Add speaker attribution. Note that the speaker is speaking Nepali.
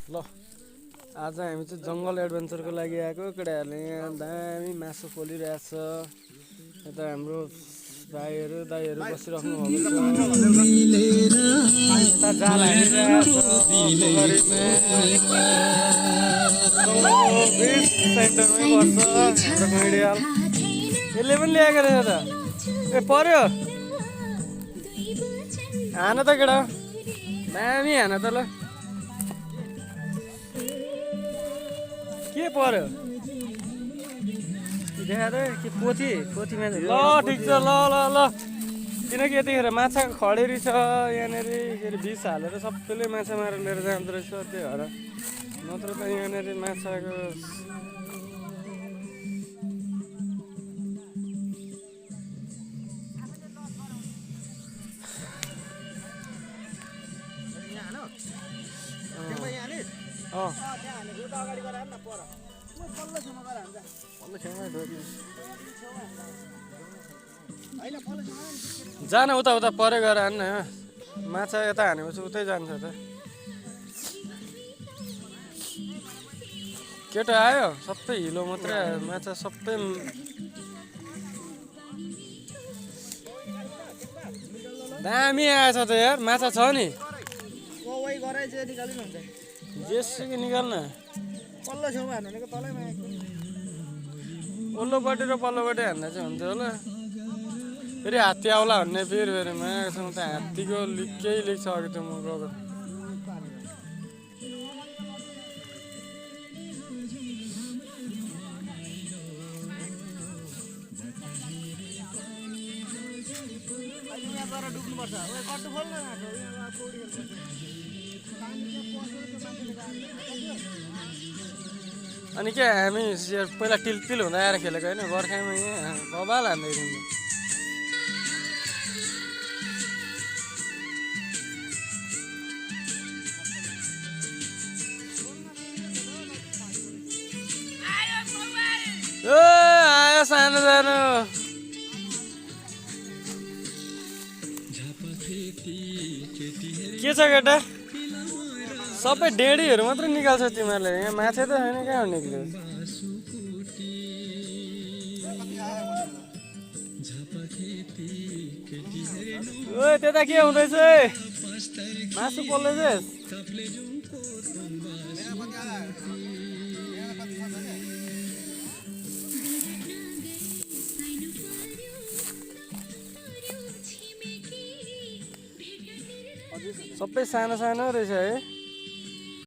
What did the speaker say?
Speaker 1: ल आज हामी चाहिँ जङ्गल एडभेन्चरको लागि आएको केटाहरूले यहाँ दामी मासु पोलिरहेछ यता हाम्रो भाइहरू दाइहरू बसिराख्नु भएको छ जाल हालिरहेछ सेन्टरमै पर्छ हाम्रो गैँडियाल यसले पनि ल्याएको रहेछ त ए पर्यो हान त केटा दामी हान त ल के पर्यो देखा त के पोथीमा ल ठिक छ ल ल ल किनकि यतिखेर माछा खडेरी छ यहाँनिर के अरे विष हालेर सबैले माछा मारेर लिएर जाँदो रहेछ त्यही भएर नत्र त यहाँनिर माछाको जान उता उता परे गएर हान्न माछा यता हानेपछि उतै जान्छ त केटा आयो सबै हिलो मात्रै आयो माछा सबै दामी आएछ त यार माछा छ नि जेसुकै निकाल्न ओल्लोपट्टि र पल्लोपट्टि हान्दा चाहिँ हुन्छ होला फेरि हात्ती आउला भन्ने फेरि मागेको त हात्तीको केही लिक छ अघि त म गएको अनि के हामी पहिला टिलपिल हुँदा आएर खेलेको होइन बर्खामा यहाँ बबाल हान्दै हिँड्नु ओ आयो सानो सानो के छ केटा सबै डेडीहरू मात्रै निकाल्छ तिमीहरूले यहाँ माछा त छैन कहाँ निक्ल्यो ओ त्यता के हुँदैछ मासु पोल्दैछ सबै सानो सानो रहेछ है